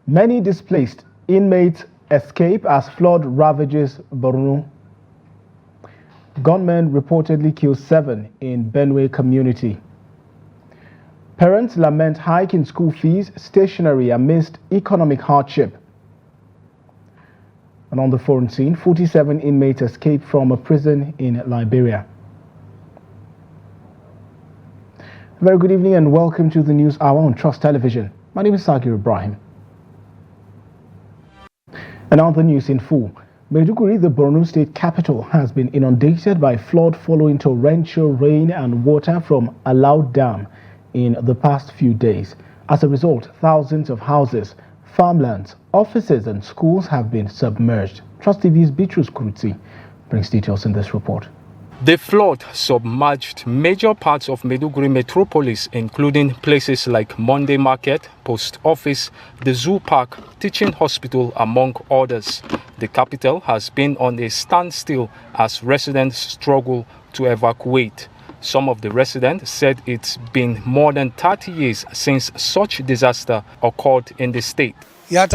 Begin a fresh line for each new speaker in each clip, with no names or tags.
Many displaced inmates escape as flood ravages Borno. Gunmen reportedly kill 7 in Benue community. Parents lament hike in school fees, stationery amidst economic hardship. And on the foreign scene, 47 inmates escaped from a prison in Liberia. Very good evening and welcome to the News Hour on Trust Television. My name is Sagir Ibrahim. And now the news in full. Maiduguri, the Borno state capital, has been inundated by flood following torrential rain and water from Alau Dam in the past few days. As a result, thousands of houses, farmlands, offices and schools have been submerged. Trust TV's Bitrus Kurutsi brings details in this report.
The flood submerged major parts of Maiduguri metropolis, including places like Monday Market, Post Office, the Zoo Park, Teaching Hospital, among others. The capital has been on a standstill as residents struggle to evacuate. Some of the residents said it's been more than 30 years since such disaster occurred in the state.
The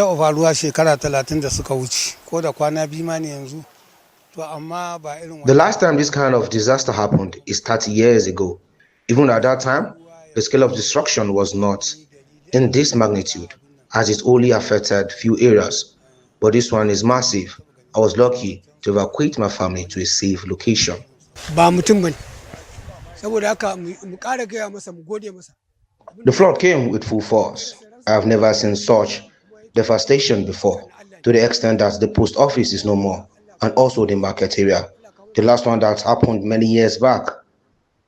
last time this kind of disaster happened is 30 years ago. Even at that time, the scale of destruction was not in this magnitude, as it only affected few areas. But this one is massive. I was lucky to evacuate my family to a safe location.
The
flood came with full force. I have never seen such devastation before, to the extent that the post office is no more, and also the market area. The last one that happened many years back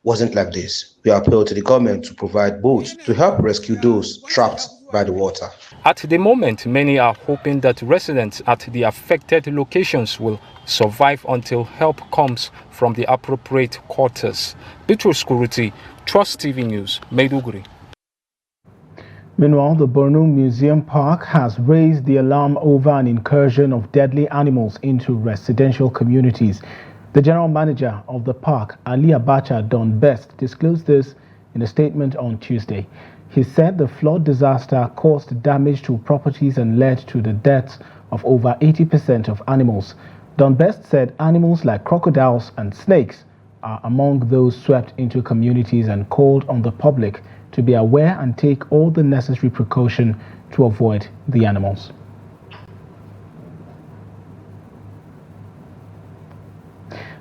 wasn't like this. We appeal to the government to provide boats to help rescue those trapped by the water.
At the moment, many are hoping that residents at the affected locations will survive until help comes from the appropriate quarters. Bitrus Kurutsi, Trust TV News, Maiduguri.
Meanwhile, the Borno Museum Park has raised the alarm over an incursion of deadly animals into residential communities. The general manager of the park, Ali Abacha Don Best, disclosed this in a statement on Tuesday. He said the flood disaster caused damage to properties and led to the deaths of over 80% of animals. Don Best said animals like crocodiles and snakes are among those swept into communities and called on the public to be aware and take all the necessary precaution to avoid the animals.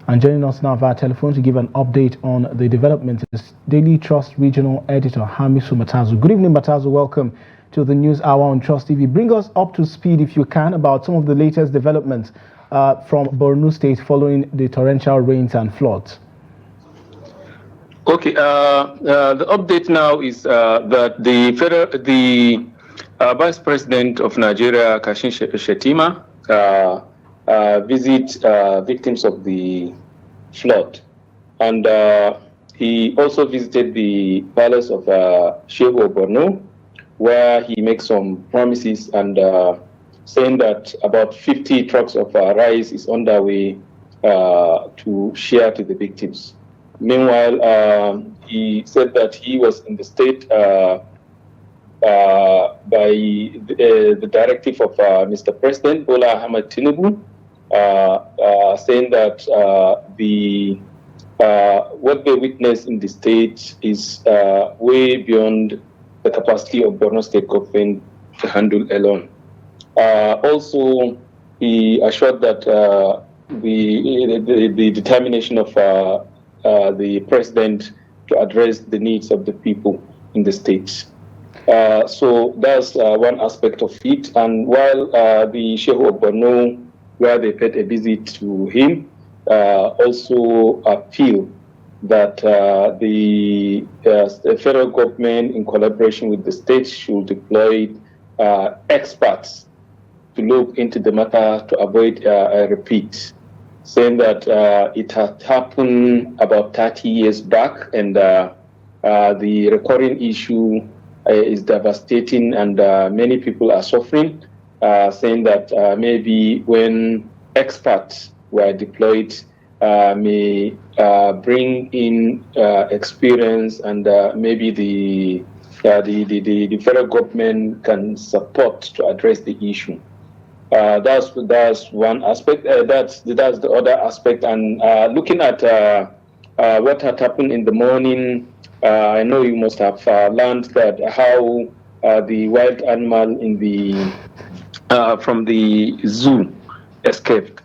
And joining us now via telephone to give an update on the development is Daily Trust Regional Editor Hamisu Matazu. Good evening, Matazu. Welcome to the News Hour on Trust TV. Bring us up to speed, if you can, about some of the latest developments from Borno State following the torrential rains and floods.
Okay, the update now is that the Vice President of Nigeria, Kashim Shettima, visit victims of the flood, and he also visited the palace of Shehu Borno, where he makes some promises and saying that about 50 trucks of rice is on their way to share to the victims. Meanwhile, he said that he was in the state by the directive of Mr. President Bola Ahmed Tinubu, saying that what they witnessed in the state is way beyond the capacity of Borno State government to handle alone. Also, he assured that the determination of the president to address the needs of the people in the state. So that's one aspect of it. And while the Shehu of Borno, where they paid a visit to him, also appeal that the federal government, in collaboration with the state, should deploy experts to look into the matter to avoid a repeat, saying that it had happened about 30 years back, and the recurring issue is devastating, and many people are suffering, saying that maybe when experts were deployed, may bring in experience and maybe the the federal government can support to address the issue. That's one aspect. That's the other aspect. And looking at what had happened in the morning, I know you must have learned that how the wild animal in the from the zoo escaped.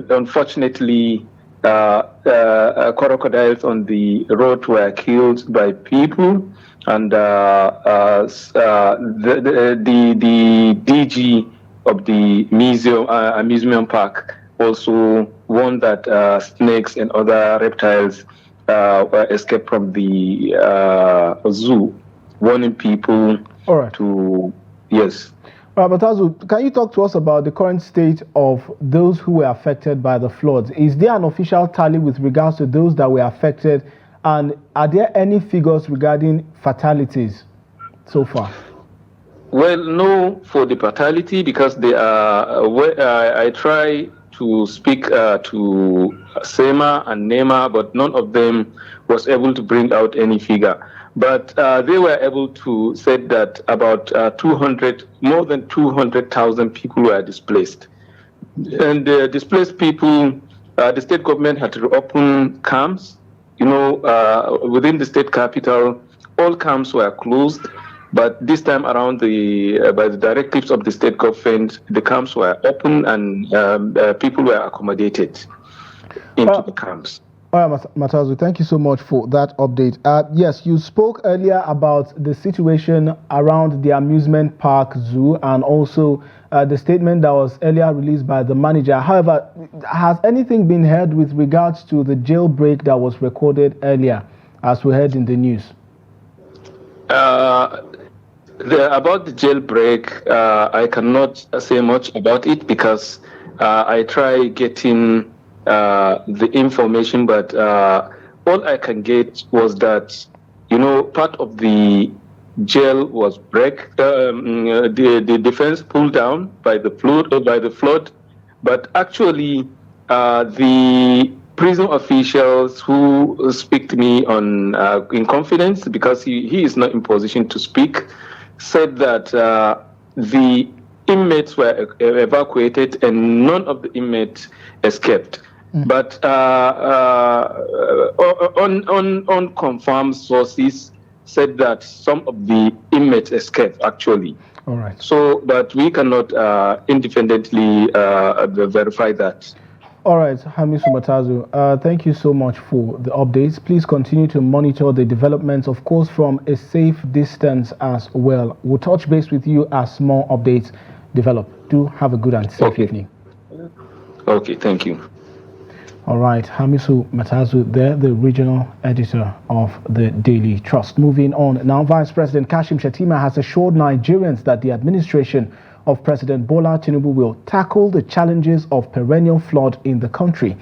Unfortunately, crocodiles on the road were killed by people, and the DG of the amusement park also warned that snakes and other reptiles escaped from the zoo, warning people to yes.
Matazu, can you talk to us about the current state of those who were affected by the floods? Is there an official tally with regards to those that were affected, and are there any figures regarding fatalities so far?
Well, no, for the fatality, because they are. I try to speak to SEMA and NEMA, but none of them was able to bring out any figure. But they were able to say that about more than 200,000 people were displaced. And the displaced people, the state government had to open camps. Within the state capital, all camps were closed. But this time around, by the directives of the state government, the camps were open and people were accommodated into the camps.
All right, Matazu, thank you so much for that update. Yes, you spoke earlier about the situation around the amusement park zoo and also the statement that was earlier released by the manager. However, has anything been heard with regards to the jailbreak that was recorded earlier, as we heard in the news?
About the jailbreak, I cannot say much about it because I try getting the information, but all I can get was that, part of the jail was the defense pulled down by the flood, but actually the prison officials who speak to me in confidence, because he is not in position to speak, said that the inmates were evacuated and none of the inmates escaped. But unconfirmed sources said that some of the inmates escaped, actually.
All right.
So, but we cannot independently verify that.
All right, Hamisu Matazu, thank you so much for the updates. Please continue to monitor the developments, of course, from a safe distance as well. We'll touch base with you as more updates develop. Do have a good and safe evening.
Okay, thank you.
All right, Hamisu Matazu there, the regional editor of the Daily Trust. Moving on now, Vice President Kashim Shettima has assured Nigerians that the administration of President Bola Tinubu will tackle the challenges of perennial flood in the country,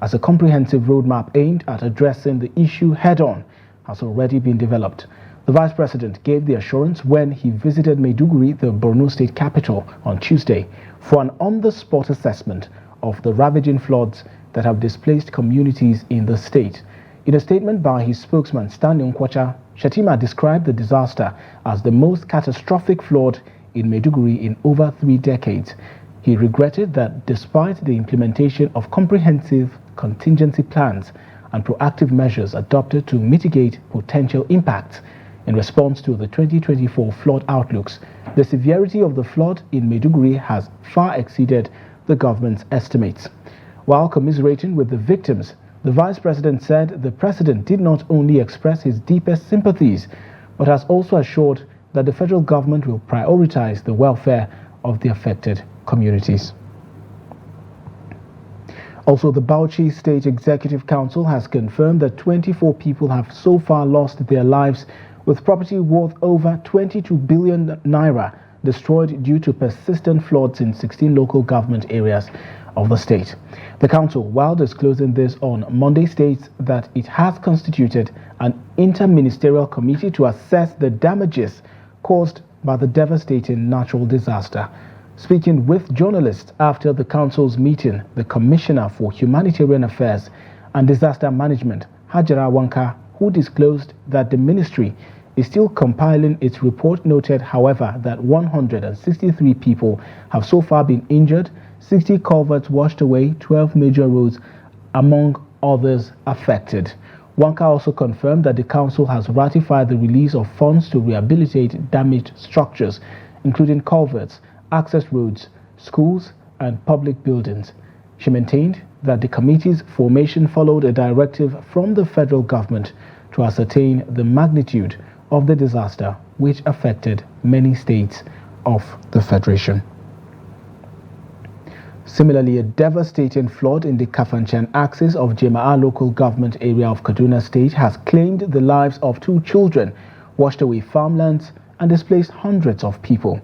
as a comprehensive roadmap aimed at addressing the issue head-on has already been developed. The Vice President gave the assurance when he visited Maiduguri, the Borno state capital, on Tuesday for an on-the-spot assessment of the ravaging floods that have displaced communities in the state. In a statement by his spokesman, Stanley Nkwacha, Shettima described the disaster as the most catastrophic flood in Maiduguri in over 3 decades. He regretted that despite the implementation of comprehensive contingency plans and proactive measures adopted to mitigate potential impacts in response to the 2024 flood outlooks, the severity of the flood in Maiduguri has far exceeded the government's estimates. While commiserating with the victims, the Vice President said the President did not only express his deepest sympathies, but has also assured that the federal government will prioritize the welfare of the affected communities. Also, the Bauchi State Executive Council has confirmed that 24 people have so far lost their lives, with property worth over 22 billion naira destroyed due to persistent floods in 16 local government areas of the state. The council, while disclosing this on Monday, states that it has constituted an inter-ministerial committee to assess the damages caused by the devastating natural disaster. Speaking with journalists after the council's meeting, the Commissioner for Humanitarian Affairs and Disaster Management, Hajara Wanka, who disclosed that the ministry is still compiling its report, noted, however, that 163 people have so far been injured, 60 culverts washed away, 12 major roads among others affected. Wanka also confirmed that the council has ratified the release of funds to rehabilitate damaged structures, including culverts, access roads, schools, and public buildings. She maintained that the committee's formation followed a directive from the federal government to ascertain the magnitude of the disaster, which affected many states of the Federation. Similarly, a devastating flood in the Kafanchan axis of Jema'a local government area of Kaduna State has claimed the lives of 2 children, washed away farmlands, and displaced hundreds of people.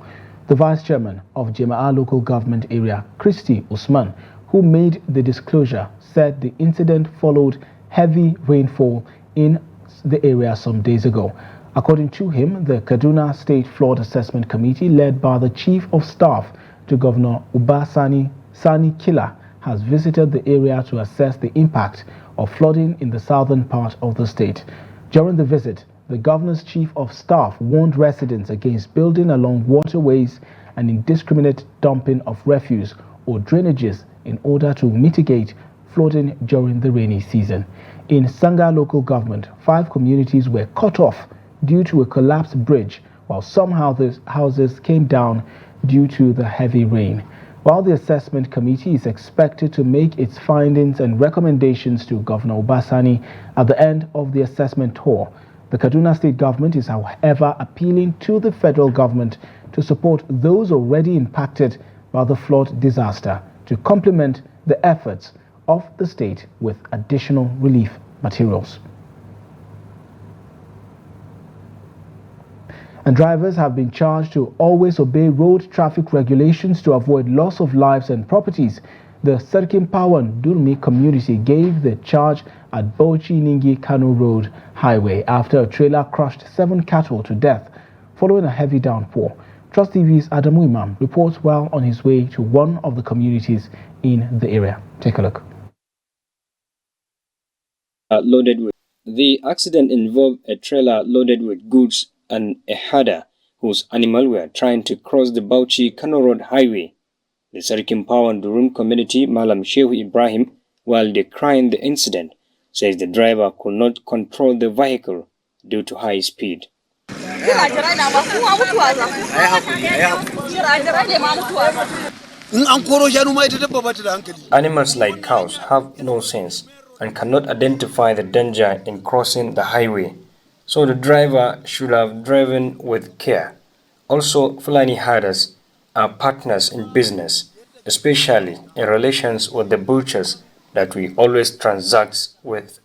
The vice chairman of Jema'a local government area, Christy Usman, who made the disclosure, said the incident followed heavy rainfall in the area some days ago. According to him, the Kaduna State Flood Assessment Committee, led by the Chief of Staff to Governor Sani Kila, has visited the area to assess the impact of flooding in the southern part of the state. During the visit, the governor's chief of staff warned residents against building along waterways and indiscriminate dumping of refuse or drainages in order to mitigate flooding during the rainy season. In Sanga local government, 5 communities were cut off due to a collapsed bridge, while some houses came down due to the heavy rain. While the assessment committee is expected to make its findings and recommendations to Governor Obasani at the end of the assessment tour, the Kaduna State government is, however, appealing to the federal government to support those already impacted by the flood disaster to complement the efforts of the state with additional relief materials. And drivers have been charged to always obey road traffic regulations to avoid loss of lives and properties. The Sarkin-Pawan Durmi community gave the charge at Bauchi-Ningi-Kano Road Highway after a trailer crushed 7 cattle to death following a heavy downpour. Trust TV's Adamu Imam reports while on his way to one of the communities in the area. Take a look.
The accident involved a trailer loaded with goods and a herder whose animal were trying to cross the Bauchi-Kano Road Highway. The Sarkin-Pawan Durum community, Malam Shehu Ibrahim, while decrying the incident, says the driver could not control the vehicle due to high speed. Animals like cows have no sense and cannot identify the danger in crossing the highway, so the driver should have driven with care. Also, Fulani herders are partners in business, especially in relations with the butchers that we always transact with.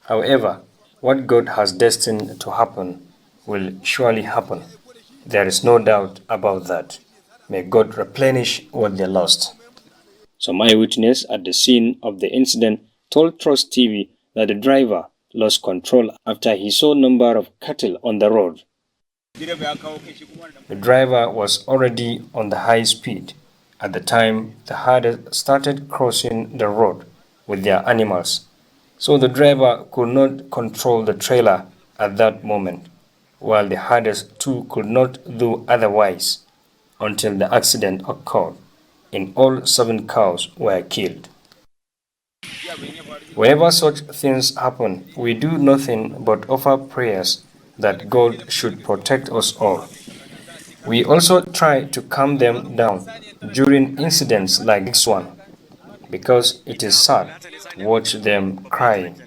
However, what God has destined to happen will surely happen. There is no doubt about that. May God replenish what they lost. Some eyewitness at the scene of the incident told Trust TV that the driver lost control after he saw a number of cattle on the road. The driver was already on the high speed at the time the herders started crossing the road with their animals, so the driver could not control the trailer at that moment, while the herders too could not do otherwise until the accident occurred. In all, 7 cows were killed. Whenever such things happen, we do nothing but offer prayers that God should protect us all. We also try to calm them down during incidents like this one, because it is sad to watch them crying.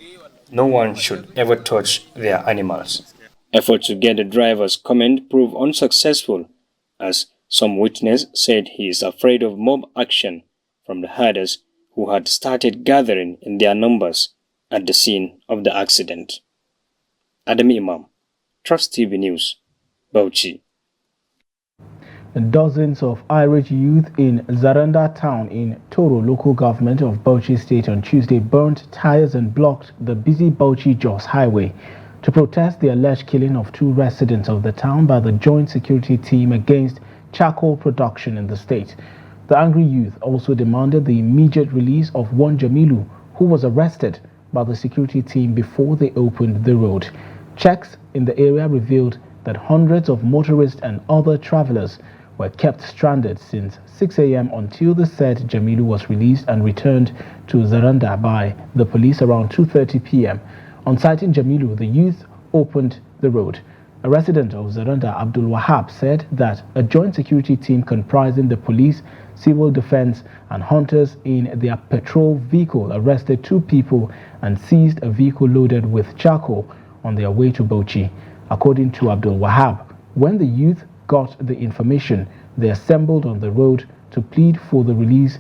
No one should ever touch their animals. Efforts to get the driver's comment proved unsuccessful, as some witness said he is afraid of mob action from the herders who had started gathering in their numbers at the scene of the accident. Adam Imam, Trust TV News, Bauchi.
Dozens of Irish youth in Zaranda town in Toro local government of Bauchi State on Tuesday burnt tires and blocked the busy Bauchi-Jos highway to protest the alleged killing of 2 residents of the town by the Joint Security Team against charcoal production in the state. The angry youth also demanded the immediate release of one Jamilu, who was arrested by the security team before they opened the road. Checks in the area revealed that hundreds of motorists and other travelers were kept stranded since 6 a.m. until the said Jamilu was released and returned to Zaranda by the police around 2:30 p.m. On sighting Jamilu, the youth opened the road. A resident of Zaranda, Abdul Wahab, said that a joint security team comprising the police, civil defense and hunters in their patrol vehicle arrested 2 people and seized a vehicle loaded with charcoal on their way to Bauchi. According to Abdul Wahab, when the youth got the information, they assembled on the road to plead for the release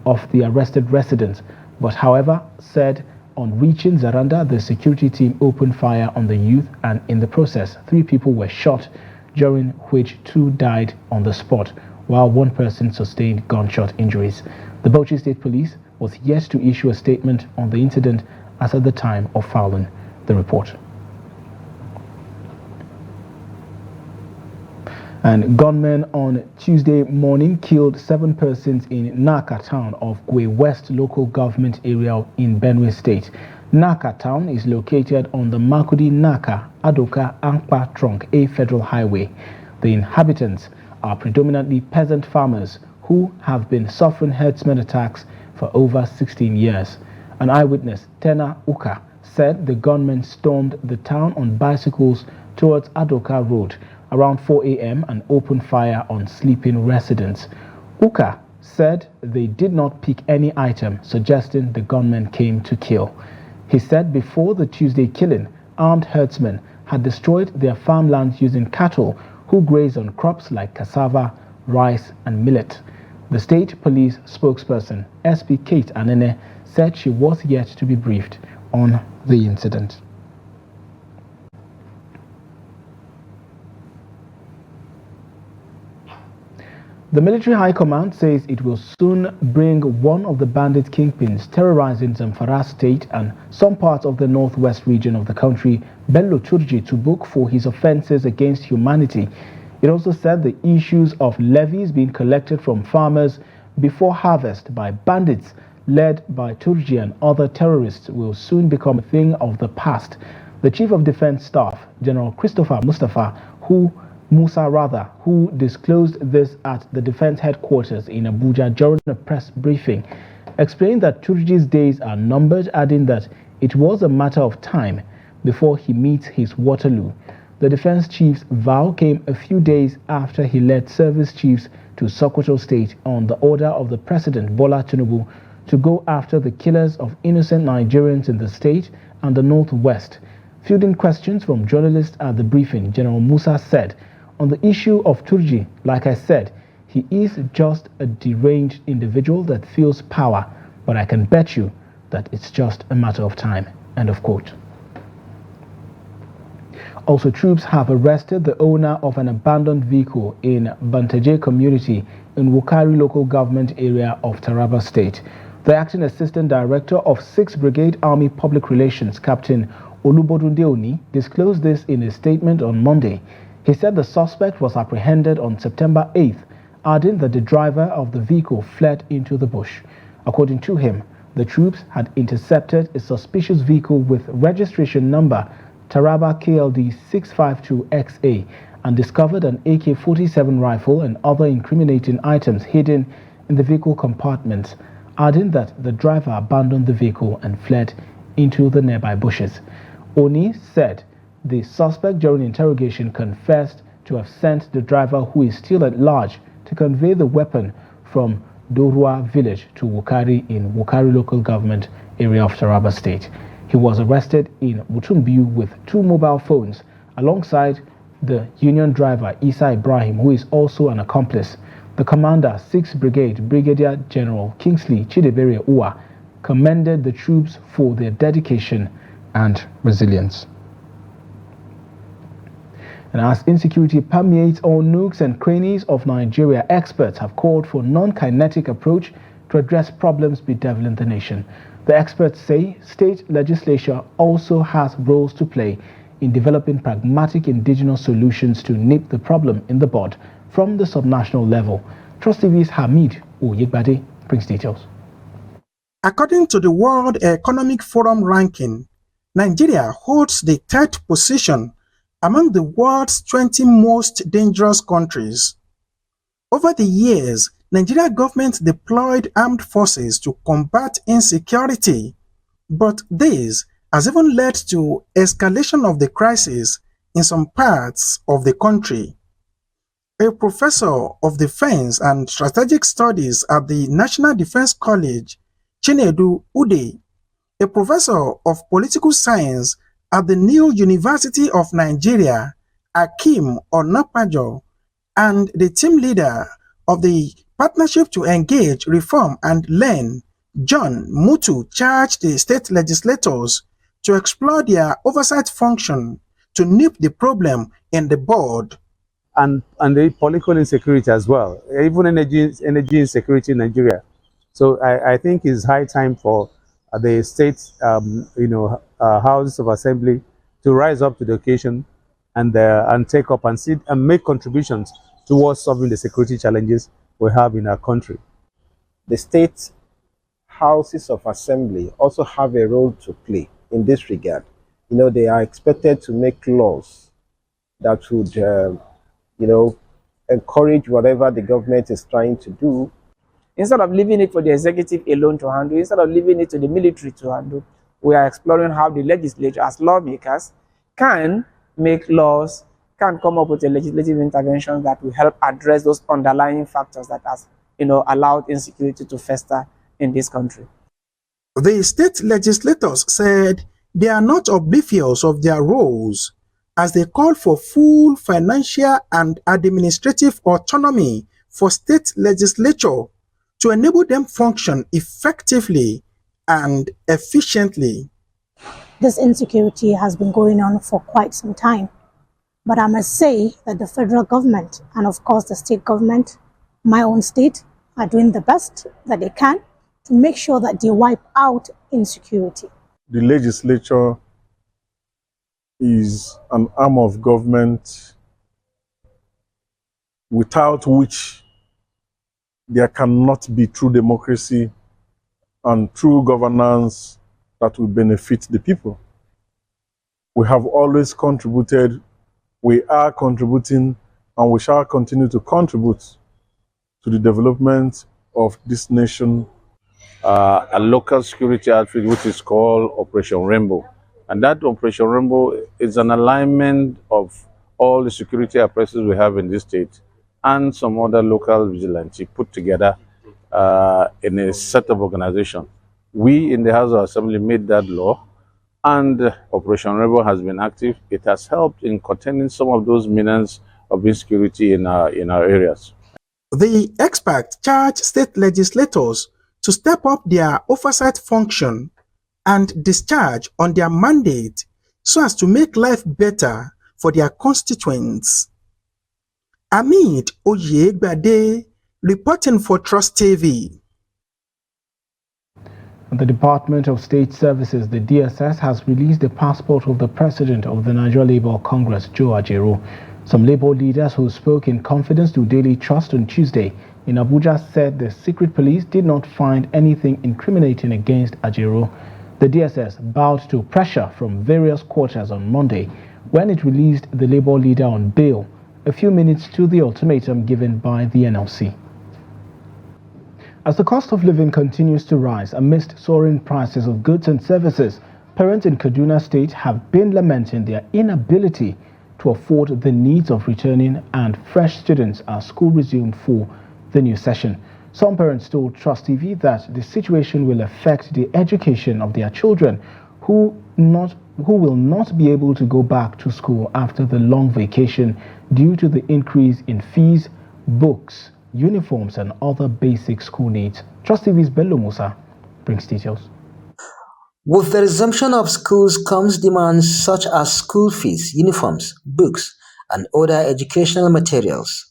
of the arrested residents, but however, said on reaching Zaranda, the security team opened fire on the youth and in the process, 3 people were shot, during which 2 died on the spot, while 1 person sustained gunshot injuries. The Bauchi State Police was yet to issue a statement on the incident as at the time of filing the report. And gunmen on Tuesday morning killed 7 persons in Naka town of Gwe West local government area in Benue State. Naka town is located on the Makudi-Naka Adoka Ankpa Trunk A Federal Highway. The inhabitants are predominantly peasant farmers who have been suffering herdsmen attacks for over 16 years. An eyewitness, Tena Uka, said the gunmen stormed the town on bicycles towards Adoka Road around 4 a.m. and opened fire on sleeping residents. Uka said they did not pick any item, suggesting the gunmen came to kill. He said before the Tuesday killing, armed herdsmen had destroyed their farmlands using cattle who graze on crops like cassava, rice and millet. The state police spokesperson, SP Kate Anene, said she was yet to be briefed on the incident. The military high command says it will soon bring one of the bandit kingpins terrorizing Zamfara state and some parts of the northwest region of the country, Bello Turji, to book for his offenses against humanity. It also said the issues of levies being collected from farmers before harvest by bandits led by Turji and other terrorists will soon become a thing of the past. The Chief of Defense Staff, General Christopher Musa, who disclosed this at the defense headquarters in Abuja during a press briefing, explained that Turji's days are numbered, adding that it was a matter of time before he meets his Waterloo. The defense chief's vow came a few days after he led service chiefs to Sokoto State on the order of the President Bola Tinubu to go after the killers of innocent Nigerians in the state and the northwest. Fielding questions from journalists at the briefing, General Musa said, on the issue of Turji, like I said, he is just a deranged individual that feels power, but I can bet you that it's just a matter of time. End of quote. Also, troops have arrested the owner of an abandoned vehicle in Bantaje community in Wukari local government area of Taraba State. The acting assistant director of 6th Brigade Army Public Relations, Captain Olubodunde Oni, disclosed this in a statement on Monday. He said the suspect was apprehended on September 8th, adding that the driver of the vehicle fled into the bush. According to him, the troops had intercepted a suspicious vehicle with registration number Taraba KLD 652XA and discovered an AK-47 rifle and other incriminating items hidden in the vehicle compartments, adding that the driver abandoned the vehicle and fled into the nearby bushes. Oni said the suspect during interrogation confessed to have sent the driver, who is still at large, to convey the weapon from Dorua village to Wukari in Wukari local government area of Taraba State. He was arrested in Mutumbiu with 2 mobile phones alongside the union driver Isa Ibrahim, who is also an accomplice. The commander, 6th Brigade Brigadier General Kingsley Chidebere Uwa, commended the troops for their dedication and resilience. And as insecurity permeates all nooks and crannies of Nigeria, experts have called for a non-kinetic approach to address problems bedeviling the nation. The experts say state legislature also has roles to play in developing pragmatic indigenous solutions to nip the problem in the bud from the subnational level. Trust TV's Hamid Oyegbade brings details.
According to the World Economic Forum ranking, Nigeria holds the third position among the world's 20 most dangerous countries. Over the years, Nigeria government deployed armed forces to combat insecurity, but this has even led to escalation of the crisis in some parts of the country. A professor of defense and strategic studies at the National Defense College, Chinedu Ude, a professor of political science at the New University of Nigeria, Akeem Onapajo, and the team leader of the Partnership to Engage, Reform and Learn, John Mutu, charged the state legislators to explore their oversight function to nip the problem in the bud.
And the political insecurity as well, even energy insecurity in Nigeria. So I think it's high time for the state, houses of assembly to rise up to the occasion and take up and make contributions towards solving the security challenges we have in our country.
The state houses of assembly also have a role to play in this regard. They are expected to make laws that would, encourage whatever the government is trying to do.
Instead of leaving it for the executive alone to handle, instead of leaving it to the military to handle, we are exploring how the legislature, as lawmakers, can make laws, can come up with a legislative intervention that will help address those underlying factors that has, allowed insecurity to fester in this country.
The state legislators said they are not oblivious of their roles as they call for full financial and administrative autonomy for state legislature to enable them function effectively and efficiently.
This insecurity has been going on for quite some time, but I must say that the federal government and of course the state government, my own state, are doing the best that they can to make sure that they wipe out insecurity.
The legislature is an arm of government without which there cannot be true democracy and true governance that will benefit the people. We have always contributed, we are contributing, and we shall continue to contribute to the development of this nation.
A local security outfit which is called Operation Rainbow. And that Operation Rainbow is an alignment of all the security apparatus we have in this state and some other local vigilante put together in a set of organization. We in the House of Assembly made that law, and Operation Rainbow has been active. It has helped in containing some of those menaces of insecurity in our areas.
The expert charged state legislators to step up their oversight function and discharge on their mandate so as to make life better for their constituents. Amit Oyegbade, reporting for Trust TV.
The Department of State Services, the DSS, has released the passport of the president of the Nigeria Labour Congress, Joe Ajaero. Some Labour leaders who spoke in confidence to Daily Trust on Tuesday in Abuja said the secret police did not find anything incriminating against Ajaero. The DSS bowed to pressure from various quarters on Monday when it released the Labour leader on bail, a few minutes to the ultimatum given by the NLC. As the cost of living continues to rise amidst soaring prices of goods and services, parents in Kaduna State have been lamenting their inability to afford the needs of returning and fresh students as school resumed for the new session. Some parents told Trust TV that the situation will affect the education of their children who will not be able to go back to school after the long vacation due to the increase in fees, books, uniforms and other basic school needs. Trust TV's Bello Musa brings details.
With the resumption of schools comes demands such as school fees, uniforms, books, and other educational materials.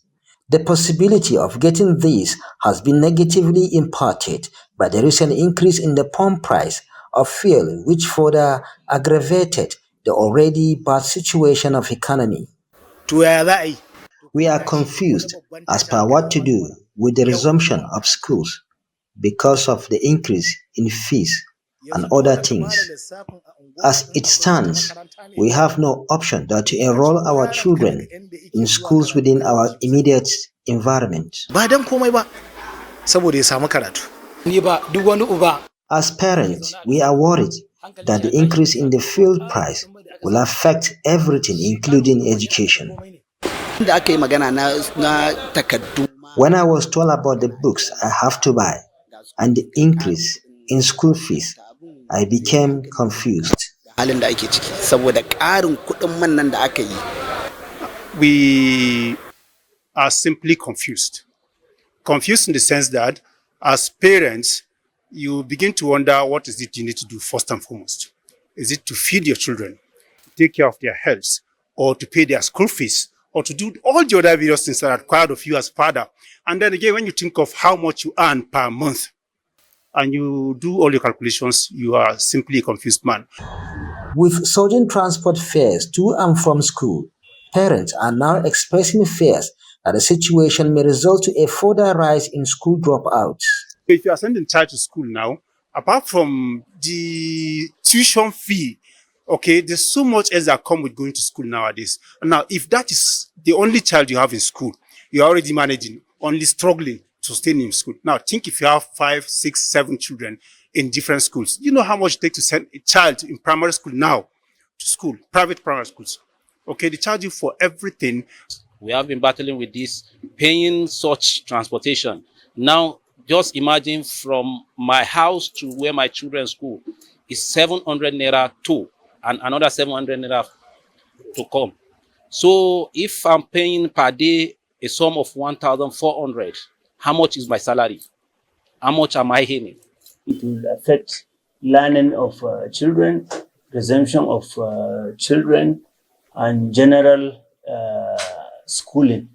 The possibility of getting these has been negatively impacted by the recent increase in the pump price of fuel, which further aggravated the already bad situation of economy. We are confused as per what to do with the resumption of schools. because of the increase in fees and other things. As it stands, we have no option but to enroll our children in schools within our immediate environment. As parents, we are worried that the increase in the fuel price will affect everything, including education. When I was told about the books I have to buy and the increase in school fees, I became confused.
We are simply confused. Confused in the sense that as parents, you begin to wonder what is it you need to do first and foremost. Is it to feed your children, take care of their health, or to pay their school fees, or to do all the other various things that are required of you as father? And then again, when you think of how much you earn per month, and you do all your calculations, you are simply a confused man.
With surging transport fares to and from school, parents are now expressing fears that the situation may result to a further rise in school dropouts.
If you are sending child to school now, apart from the tuition fee, okay, there's so much else that come with going to school nowadays. And now, if that is the only child you have in school, you're already managing, only struggling to stay in school. Now, think if you have 5, 6, 7 children in different schools. You know how much it takes to send a child in primary school now to school, private primary schools. Okay, they charge you for everything.
We have been battling with this, paying such transportation. Now, just imagine from my house to where my children's school is 700 naira to, and another 700 naira to come. So if I'm paying per day a sum of 1,400, how much is my salary? How much am I earning?
It will affect learning of children, resumption of children, and general schooling.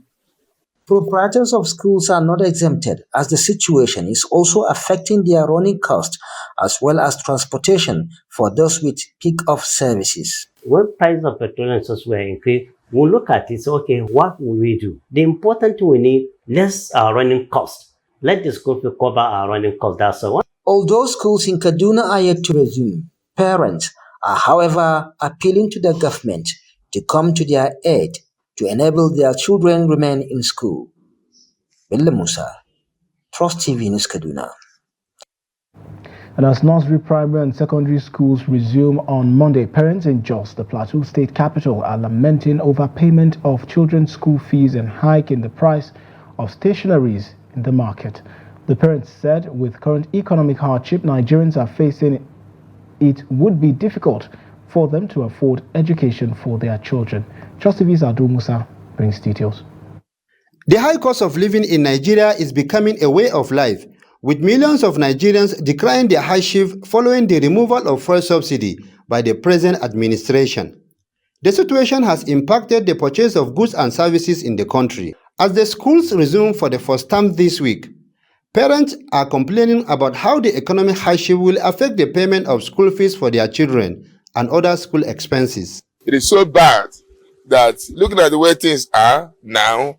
Proprietors of schools are not exempted, as the situation is also affecting their running costs as well as transportation for those with pick-off services.
When price of petrol and such were increased, we'll look at it, so okay, what will we do? The important thing we need, less our running costs. Let the school cover our running costs, that's all.
Although schools in Kaduna are yet to resume, parents are, however, appealing to the government to come to their aid to enable their children remain in school. Bello Musa, Trust TV News, Kaduna.
And as nursery, primary and secondary schools resume on Monday, parents in Jos, the Plateau State capital, are lamenting overpayment of children's school fees and hike in the price of stationaries in the market. The parents said with current economic hardship Nigerians are facing, it would be difficult for them to afford education for their children. Trust TV's Adu Musa brings details.
The high cost of living in Nigeria is becoming a way of life, with millions of Nigerians decrying their hardship following the removal of fuel subsidy by the present administration. The situation has impacted the purchase of goods and services in the country. As the schools resume for the first time this week, parents are complaining about how the economic hardship will affect the payment of school fees for their children and other school expenses.
It is so bad that looking at the way things are now,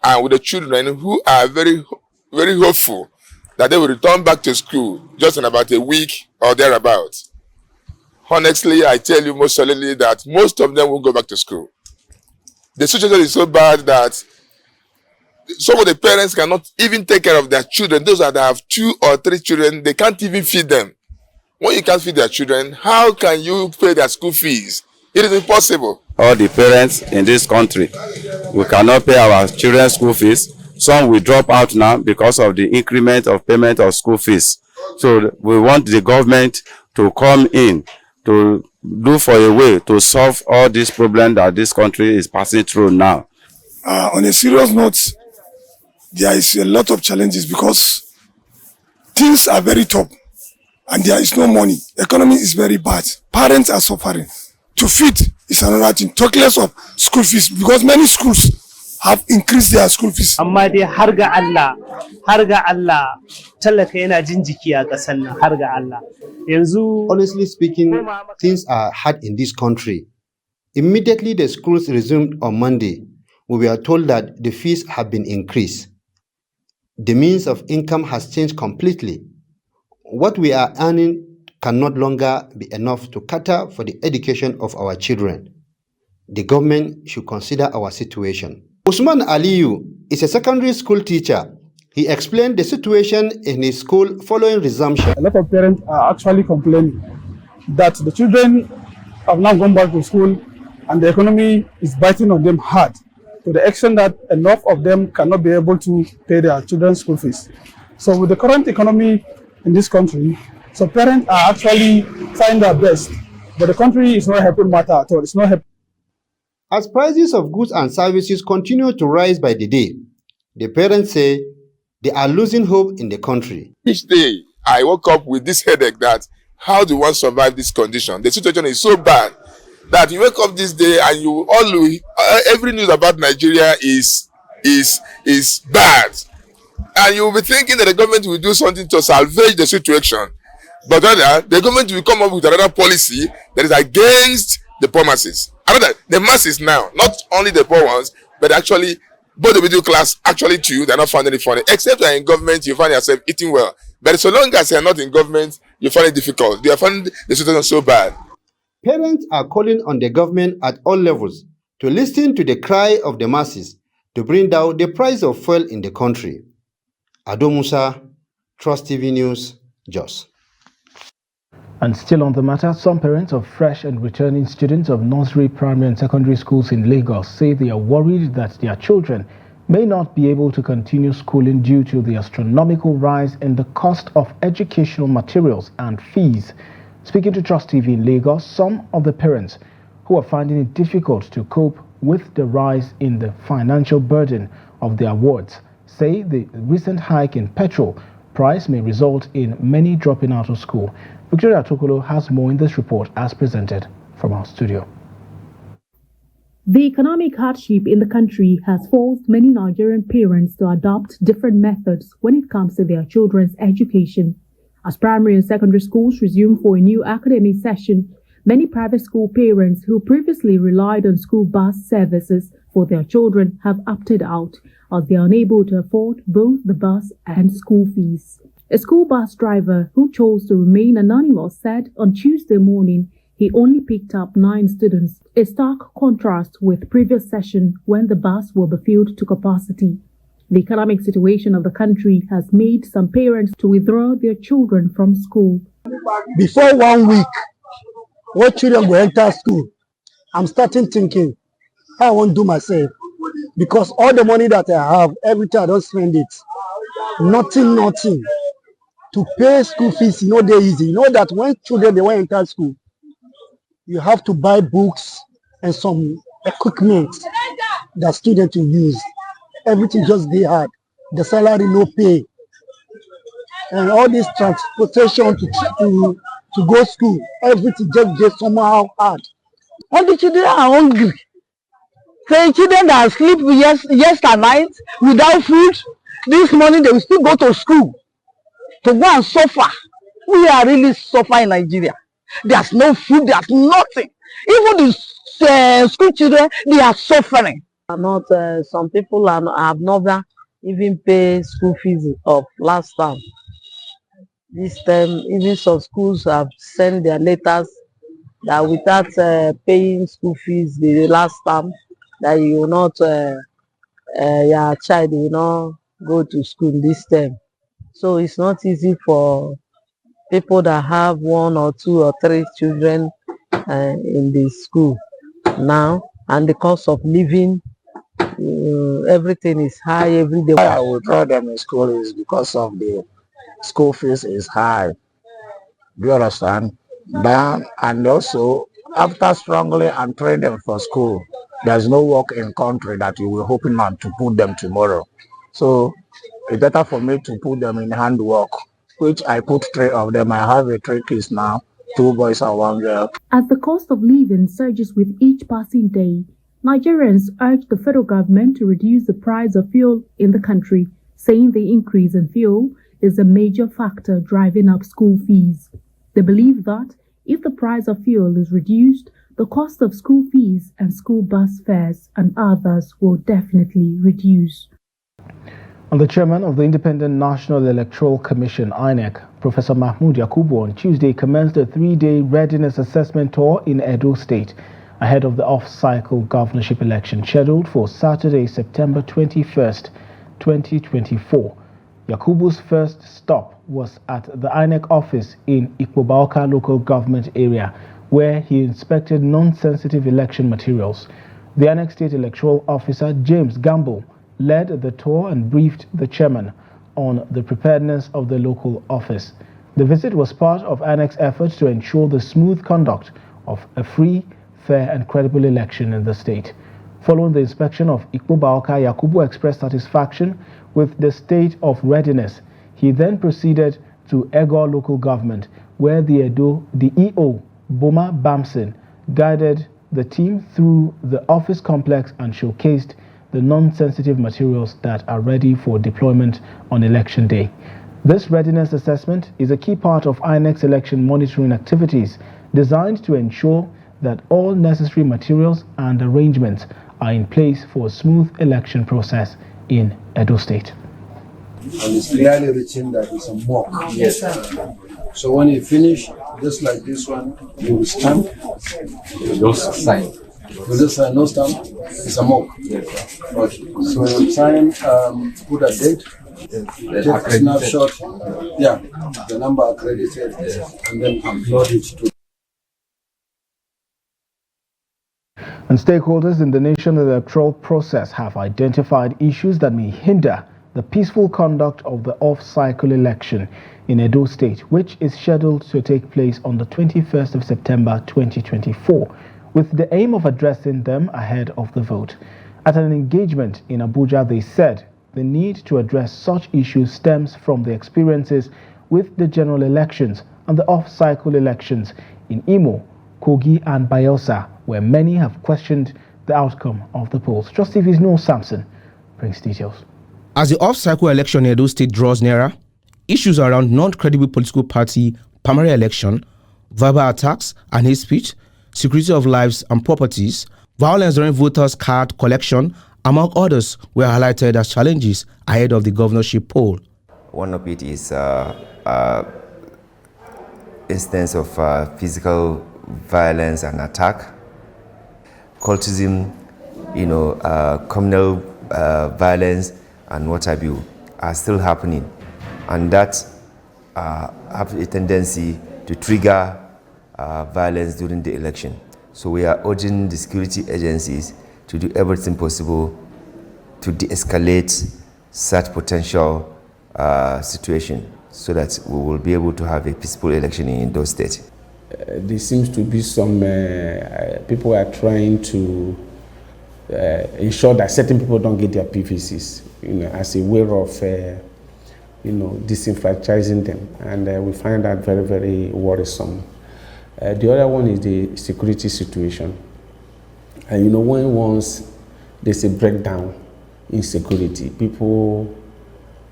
and with the children who are very, very hopeful that they will return back to school just in about a week or thereabouts. Honestly, I tell you most solemnly that most of them will go back to school. The situation is so bad that some of the parents cannot even take care of their children. Those that have 2 or 3 children, they can't even feed them. When you can't feed their children, how can you pay their school fees? It is impossible.
All the parents in this country, we cannot pay our children's school fees. Some will drop out now because of the increment of payment of school fees. So we want the government to come in to look for a way to solve all these problems that this country is passing through now.
On a serious note, there is a lot of challenges because things are very tough and there is no money. The economy is very bad. Parents are suffering. To feed is another thing. Talk less of school fees because many schools have increased their school fees.
Amma dai har ga Allah, talaka yana jin jiki a ƙasar nan, har ga Allah. Yanzu,
honestly speaking, things are hard in this country. Immediately the schools resumed on Monday, we were told that the fees have been increased. The means of income has changed completely. What we are earning can no longer be enough to cater for the education of our children. The government should consider our situation. Usman Aliyu is a secondary school teacher. He explained the situation in his school following resumption.
A lot of parents are actually complaining that the children have now gone back to school and the economy is biting on them hard, to the extent that enough of them cannot be able to pay their children's school fees. So with the current economy in this country, so parents are actually trying their best, but the country is not helping matter at all. It's not helping.
As prices of goods and services continue to rise by the day, the parents say they are losing hope in the country.
Each day, I woke up with this headache that how do one survive this condition? The situation is so bad that you wake up this day and every news about Nigeria is bad. And you'll be thinking that the government will do something to salvage the situation. But rather, the government will come up with another policy that is against the poor masses. Another, the masses now, not only the poor ones, but actually both the middle class, actually too, they're not finding it funny. Except you're in government, you find yourself eating well. But so long as you're not in government, you find it difficult. They are finding the situation so bad.
Parents are calling on the government at all levels to listen to the cry of the masses to bring down the price of fuel in the country. Ado Musa, Trust TV News, Jos.
And still on the matter, some parents of fresh and returning students of nursery, primary and secondary schools in Lagos say they are worried that their children may not be able to continue schooling due to the astronomical rise in the cost of educational materials and fees. Speaking to Trust TV in Lagos, some of the parents who are finding it difficult to cope with the rise in the financial burden of their wards say the recent hike in petrol price may result in many dropping out of school. Victoria Tokolo has more in this report as presented from our studio.
The economic hardship in the country has forced many Nigerian parents to adopt different methods when it comes to their children's education. As primary and secondary schools resume for a new academic session, many private school parents who previously relied on school bus services for their children have opted out as they are unable to afford both the bus and school fees. A school bus driver who chose to remain anonymous said on Tuesday morning he only picked up 9 students, a stark contrast with previous session when the bus will be filled to capacity. The economic situation of the country has made some parents to withdraw their children from school.
Before 1 week, what children will enter school, I'm starting thinking how I won't do myself, because all the money that I have, every time I don't spend it. Nothing. To pay school fees, they're easy. You know that when children, they want to enter school, you have to buy books and some equipment that students will use. Everything just be hard. The salary no pay. And all this transportation to go school, everything just gets somehow hard. All the children are hungry. The children that sleep yesterday night without food, this morning they will still go to school to go and suffer. We are really suffering in Nigeria. There's no food, there's nothing. Even the school children, they are suffering. Some people have never even paid school fees of last term. This time, even some schools have sent their letters that without paying school fees the last term, that you will not, your child will not go to school this term. So it's not easy for people that have 1 or 2 or 3 children in the school now, and the cost of living, everything is high every day.
Why I will throw them in school is because of the school fees is high. Do you understand? And also, after struggling and training them for school, there's no work in country that you will hoping on to put them tomorrow. So it's better for me to put them in handwork, which I put 3 of them. I have 3 kids now, 2 boys and 1 girl.
As the cost of living surges with each passing day, Nigerians urge the federal government to reduce the price of fuel in the country, saying the increase in fuel is a major factor driving up school fees. They believe that if the price of fuel is reduced, the cost of school fees and school bus fares and others will definitely reduce.
And the chairman of the Independent National Electoral Commission, INEC, Professor Mahmoud Yakubu, on Tuesday commenced a 3-day readiness assessment tour in Edo State ahead of the off-cycle governorship election scheduled for Saturday, September 21st, 2024. Yakubu's first stop was at the INEC office in Ikpobaoka local government area, where he inspected non-sensitive election materials. The INEC State Electoral Officer, James Gamble, led the tour and briefed the chairman on the preparedness of the local office. The visit was part of INEC's efforts to ensure the smooth conduct of a free, fair and credible election in the state. Following the inspection of Ikpobaoka, Yakubu expressed satisfaction with the state of readiness. He then proceeded to Egor local government, where the EO, Boma Bamson, guided the team through the office complex and showcased the non-sensitive materials that are ready for deployment on election day. This readiness assessment is a key part of INEC's election monitoring activities designed to ensure that all necessary materials and arrangements are in place for a smooth election process in Edo State.
And it's clearly written that it's a mock.
Yes, sir.
So when you finish, just like this one, you will stamp.
You just sign.
You just sign, no stamp. It's a mock.
Yes, sir.
Okay. So you sign, put a date, take a snapshot, yeah, the number accredited, and then upload it to.
And stakeholders in the national electoral process have identified issues that may hinder the peaceful conduct of the off-cycle election in Edo State, which is scheduled to take place on the 21st of September 2024, with the aim of addressing them ahead of the vote. At an engagement in Abuja, they said the need to address such issues stems from the experiences with the general elections and the off-cycle elections in Imo, Kogi and Bayelsa, where many have questioned the outcome of the polls. Trust TV's Noel Sampson brings details.
As the off-cycle election in Edo State draws nearer, issues around non-credible political party primary election, verbal attacks and hate speech, security of lives and properties, violence during voters' card collection, among others, were highlighted as challenges ahead of the governorship poll.
One of it is instance of physical violence and attack, cultism, communal violence and what have you are still happening, and that have a tendency to trigger violence during the election. So we are urging the security agencies to do everything possible to de-escalate such potential situation so that we will be able to have a peaceful election in those states.
There seems to be some people are trying to ensure that certain people don't get their PVCs, as a way of, disenfranchising them, and we find that very, very worrisome. The other one is the security situation, and when once there's a breakdown in security, people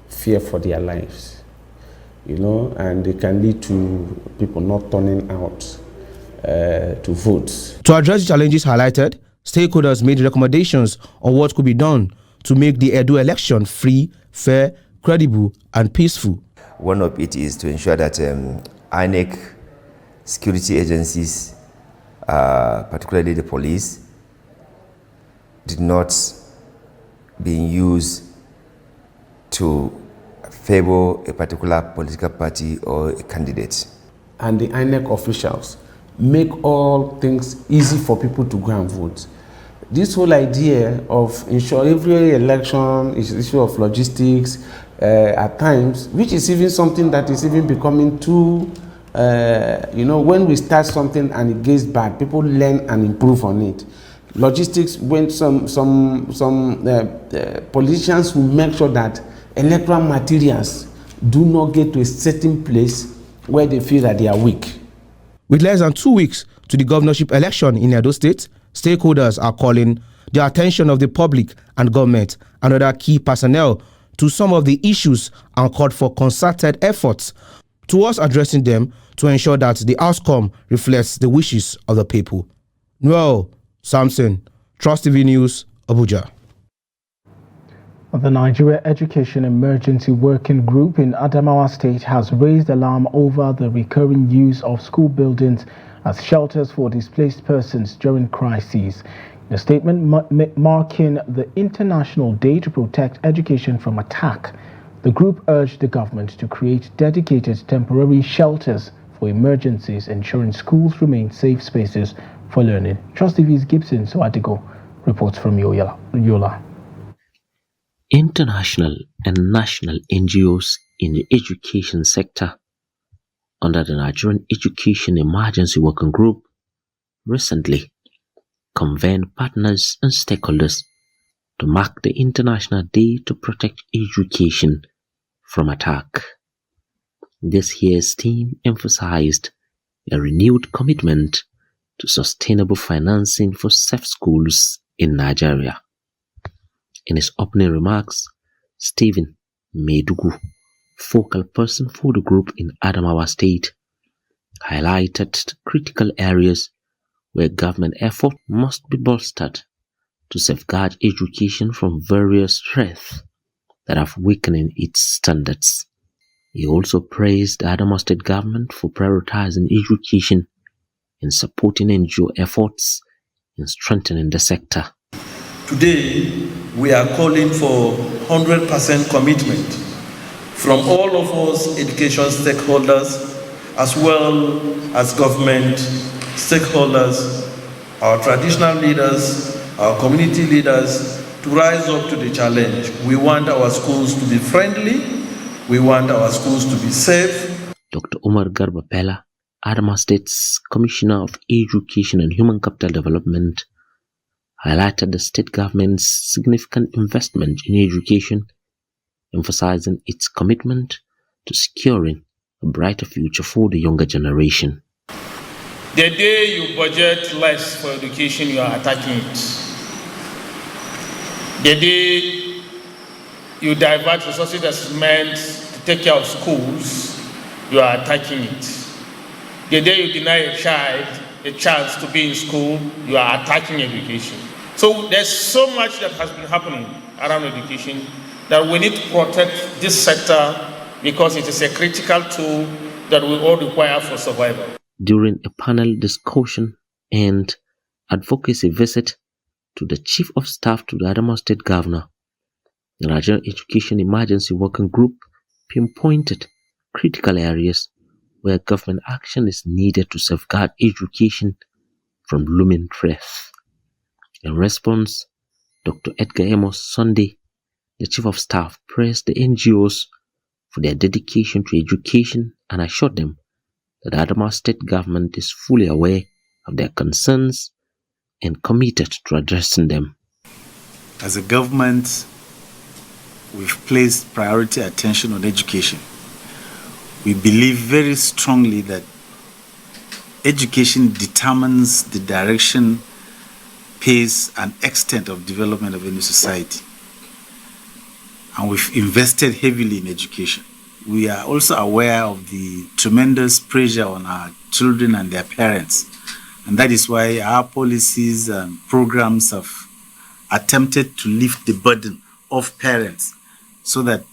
fear for their lives, and it can lead to people not turning out to vote.
To address the challenges highlighted, stakeholders made recommendations on what could be done to make the Edo election free, fair, credible, and peaceful.
One of it is to ensure that INEC security agencies, particularly the police, did not be used to favor a particular political party or a candidate.
And the INEC officials make all things easy for people to go and vote. This whole idea of ensure every election is an issue of logistics at times, which is even something that is even becoming too, when we start something and it gets bad, people learn and improve on it. Logistics, when some politicians will make sure that electoral materials do not get to a certain place where they feel that they are weak.
With less than 2 weeks to the governorship election in Edo State, stakeholders are calling the attention of the public and government and other key personnel to some of the issues and called for concerted efforts towards addressing them to ensure that the outcome reflects the wishes of the people. Noel Sampson, Trust TV News, Abuja.
The Nigeria Education Emergency Working Group in Adamawa State has raised alarm over the recurring use of school buildings as shelters for displaced persons during crises. In a statement marking the International Day to Protect Education from Attack, the group urged the government to create dedicated temporary shelters for emergencies, ensuring schools remain safe spaces for learning. Trust TV's Gibson Swadigo reports from Yola.
International and national NGOs in the education sector under the Nigerian Education Emergency Working Group recently convened partners and stakeholders to mark the International Day to Protect Education from Attack. This year's theme emphasized a renewed commitment to sustainable financing for safe schools in Nigeria. In his opening remarks, Stephen Medugu, focal person for the group in Adamawa State, highlighted critical areas where government effort must be bolstered to safeguard education from various threats that have weakened its standards. He also praised the Adamawa State government for prioritizing education and supporting NGO efforts in strengthening the sector.
Today, we are calling for 100% commitment from all of us education stakeholders, as well as government stakeholders, our traditional leaders, our community leaders, to rise up to the challenge. We want our schools to be friendly. We want our schools to be safe.
Dr. Umar Garba Pella, Adamawa State's Commissioner of Education and Human Capital Development, highlighted the state government's significant investment in education, emphasizing its commitment to securing a brighter future for the younger generation.
The day you budget less for education, you are attacking it. The day you divert resources that's meant to take care of schools, you are attacking it. The day you deny a child a chance to be in school, you are attacking education. So there's so much that has been happening around education that we need to protect this sector because it is a critical tool that we all require for survival.
During a panel discussion and advocacy visit to the Chief of Staff to the Adamawa State Governor, the Nigerian Education Emergency Working Group pinpointed critical areas where government action is needed to safeguard education from looming threats. In response, Dr. Edgar Amos Sunday, the Chief of Staff, praised the NGOs for their dedication to education and assured them that the Adamawa State government is fully aware of their concerns and committed to addressing them.
As a government, we've placed priority attention on education. We believe very strongly that education determines the direction, pace, and extent of development of any society. And we've invested heavily in education. We are also aware of the tremendous pressure on our children and their parents. And that is why our policies and programs have attempted to lift the burden of parents so that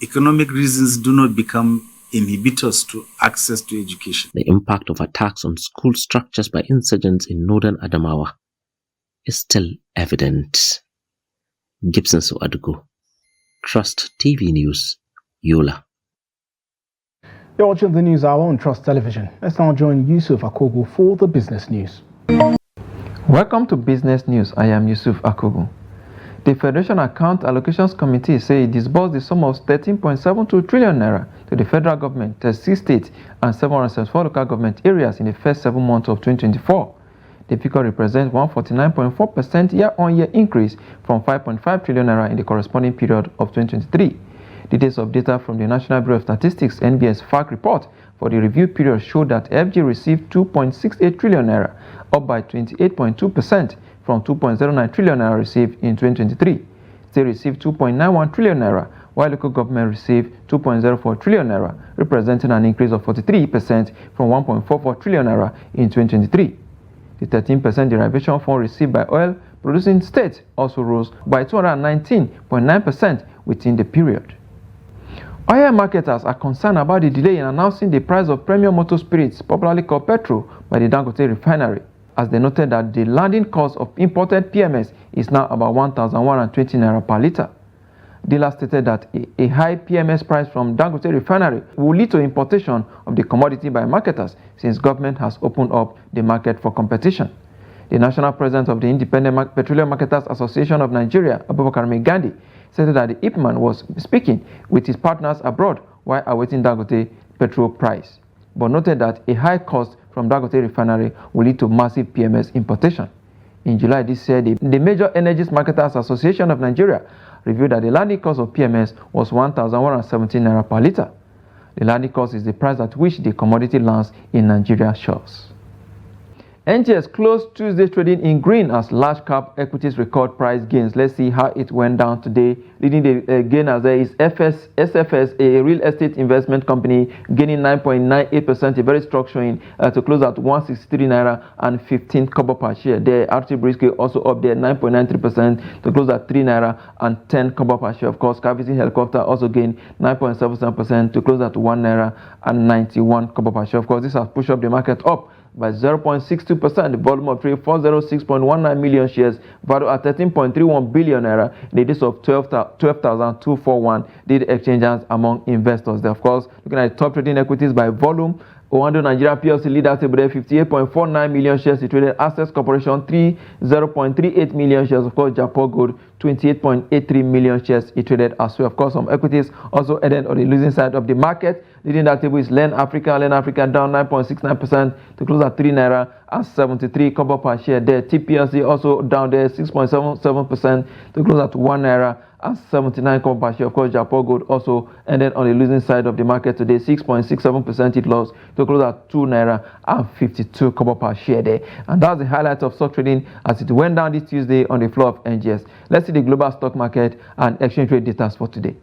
economic reasons do not become inhibitors to access to education.
The impact of attacks on school structures by insurgents in northern Adamawa is still evident. Gibson Soadugo, Trust TV News, Yola.
You're watching the news hour on Trust Television. Let's now join Yusuf Akogu for the business news.
Welcome to Business News. I am Yusuf Akogu. The Federation Account Allocations Committee say it disbursed the sum of 13.72 trillion naira to the federal government, 36 states, and 774 local government areas in the first 7 months of 2024. The figure represents 149.4% year-on-year increase from 5.5 trillion naira in the corresponding period of 2023. Details of data from the National Bureau of Statistics (NBS) FAC report for the review period showed that FG received 2.68 trillion naira, up by 28.2% from 2.09 trillion naira received in 2023. State received 2.91 trillion naira, while local government received 2.04 trillion naira, representing an increase of 43% from 1.44 trillion naira in 2023. The 13% derivation fund received by oil producing states also rose by 219.9% within the period. Oil marketers are concerned about the delay in announcing the price of premium motor spirits, popularly called petrol, by the Dangote refinery, as they noted that the landing cost of imported PMS is now about 1,120 naira per litre. Dealers stated that a high PMS price from Dangote refinery will lead to importation of the commodity by marketers, since government has opened up the market for competition. The national president of the Independent Petroleum Marketers Association of Nigeria, Abubakar Gandhi, said that the IPMAN was speaking with his partners abroad while awaiting Dangote petrol price, but noted that a high cost from Dangote refinery will lead to massive PMS importation. In July this year, the Major Energies Marketers Association of Nigeria revealed that the landing cost of PMS was 1,117 naira per litre. The landing cost is the price at which the commodity lands in Nigeria's shores. NGX closed Tuesday trading in green as large cap equities record price gains. Let's see how it went down today. Leading the gainers there is SFS, a real estate investment company, gaining 9.98%, a very strong showing to close at 163 naira and 15 kobo per share. The RT Brisket also up there 9.93% to close at 3 naira and 10 kobo per share. Of course, Cavity Helicopter also gained 9.77% to close at 1 naira and 91 kobo per share. Of course, this has pushed up the market up by 0.62%. The volume of trade 406.19 million shares, value at 13.31 billion naira. The days of 12,241 did exchanges among investors. There, of course, looking at the top trading equities by volume, Owando Nigeria PLC leader table 58.49 million shares. It traded Access Corporation 30.38 million shares. Of course, Japan Gold 28.83 million shares. It traded as well. Of course, some equities also ended on the losing side of the market. Leading that table is Len Africa down 9.69% to close at 3 naira and 73 kobo per share. There, TPLC also down there 6.77% to close at 1 naira and 79 kobo per share. Of course, Japan Gold also ended on the losing side of the market today, 6.67% it lost to close at 2 naira and 52 kobo per share there. And that's the highlight of stock trading as it went down this Tuesday on the floor of NGS. Let's see the global stock market and exchange rate data for today.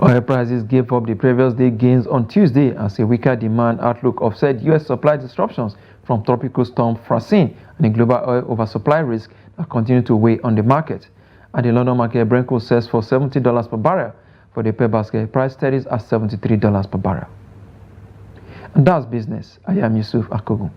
Oil prices gave up the previous day gains on Tuesday as a weaker demand outlook offset U.S. supply disruptions from tropical storm Francine and the global oil oversupply risk that continue to weigh on the market. At the London market, Brent crude sells for $70 per barrel. For the per basket, price steadies at $73 per barrel. And that's business. I am Yusuf Akogu.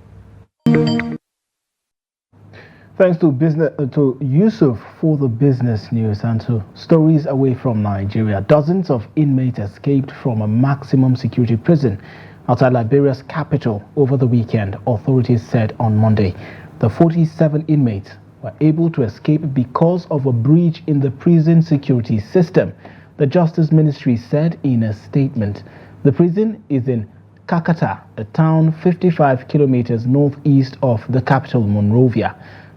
Thanks to Yusuf for the business news and to stories away from Nigeria. Dozens of inmates escaped from a maximum security prison outside Liberia's capital over the weekend, authorities said on Monday. The 47 inmates were able to escape because of a breach in the prison security system, the Justice Ministry said in a statement. The prison is in Kakata, a town 55 kilometers northeast of the capital, Monrovia.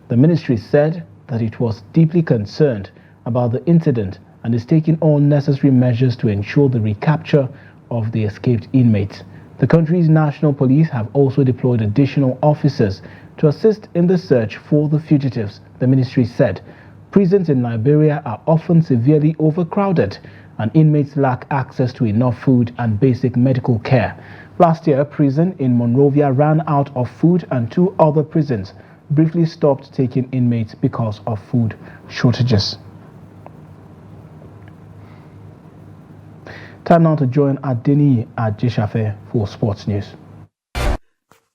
The ministry said that it was deeply concerned about the incident and is taking all necessary measures to ensure the recapture of the escaped inmates. The country's national police have also deployed additional officers to assist in the search for the fugitives, the ministry said. Prisons in Liberia are often severely overcrowded and inmates lack access to enough food and basic medical care. Last year, a prison in Monrovia ran out of food and 2 other prisons briefly stopped taking inmates because of food shortages. Time now to join Adeni Ajishafe for sports news.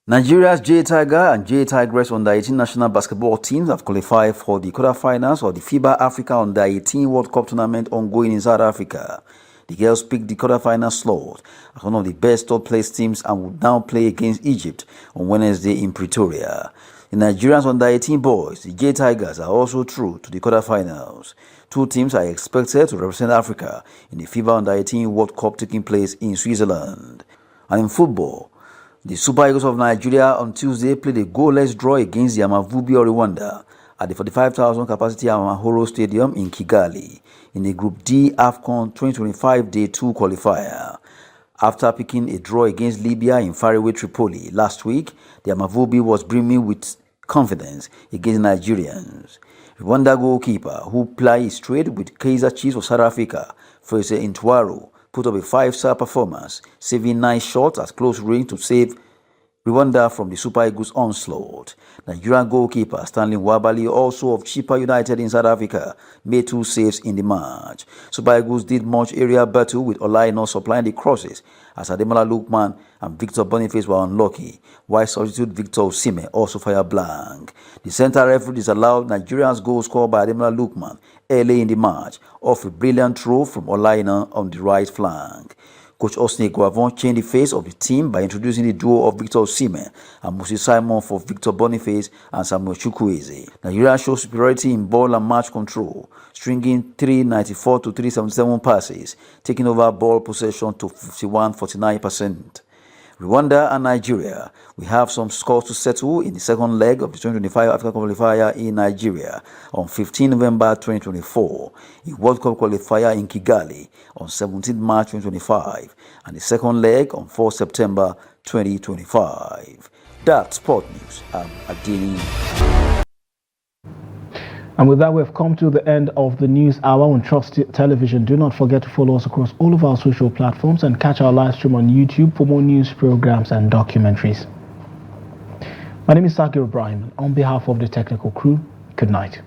Nigeria's J Tiger and J Tigress Under-18 national basketball teams have qualified for the quarterfinals of the FIBA Africa Under-18 World Cup tournament ongoing in South Africa. The girls picked the quarterfinal slot as one of the best third-place teams and will now play against Egypt on Wednesday in Pretoria. The Nigerians Under-18 boys, the J Tigers, are also through to the quarterfinals. Two teams are expected to represent Africa in the FIBA Under-18 World Cup taking place in Switzerland. And in football, the Super Eagles of Nigeria on Tuesday played a goalless draw against the Amavubi of Rwanda at the 45,000 capacity Amahoro Stadium in Kigali in a Group D AFCON 2025 Day 2 qualifier. After picking a draw against Libya in faraway Tripoli last week, the Amavubi was brimming with confidence against Nigerians. Rwanda goalkeeper, who plays straight with Kaizer Chiefs of South Africa, Fraser Intwaro, put up a 5-star performance, saving 9 shots at close range to save Rwanda from the Super Eagles' onslaught. Nigerian goalkeeper Stanley Wabali, also of Chippa United in South Africa, made 2 saves in the match. Super Eagles did much area battle with Olaino supplying the crosses as Ademola Lookman and Victor Boniface were unlucky, while substitute Victor Osimhen also fired blank. The center referee disallowed Nigeria's goal scored by Ademola Lookman early in the match off a brilliant throw from Olaino on the right flank. Coach Osney Guavon changed the face of the team by introducing the duo of Victor Osimhen and Moses Simon for Victor Boniface and Samuel Chukwueze. Nigeria showed superiority in ball and match control, stringing 394 to 377 passes, taking over ball possession to 51-49%. Rwanda and Nigeria, we have some scores to settle in the second leg of the 2025 African qualifier in Nigeria on 15 November 2024, a World Cup qualifier in Kigali on 17 March 2025, and the second leg on 4 September 2025. That's Sport News. I'm Adini.
And with that, we've come to the end of the news hour on Trust Television. Do not forget to follow us across all of our social platforms and catch our live stream on YouTube for more news programs and documentaries. My name is Sakir Ibrahim. On behalf of the technical crew, good night.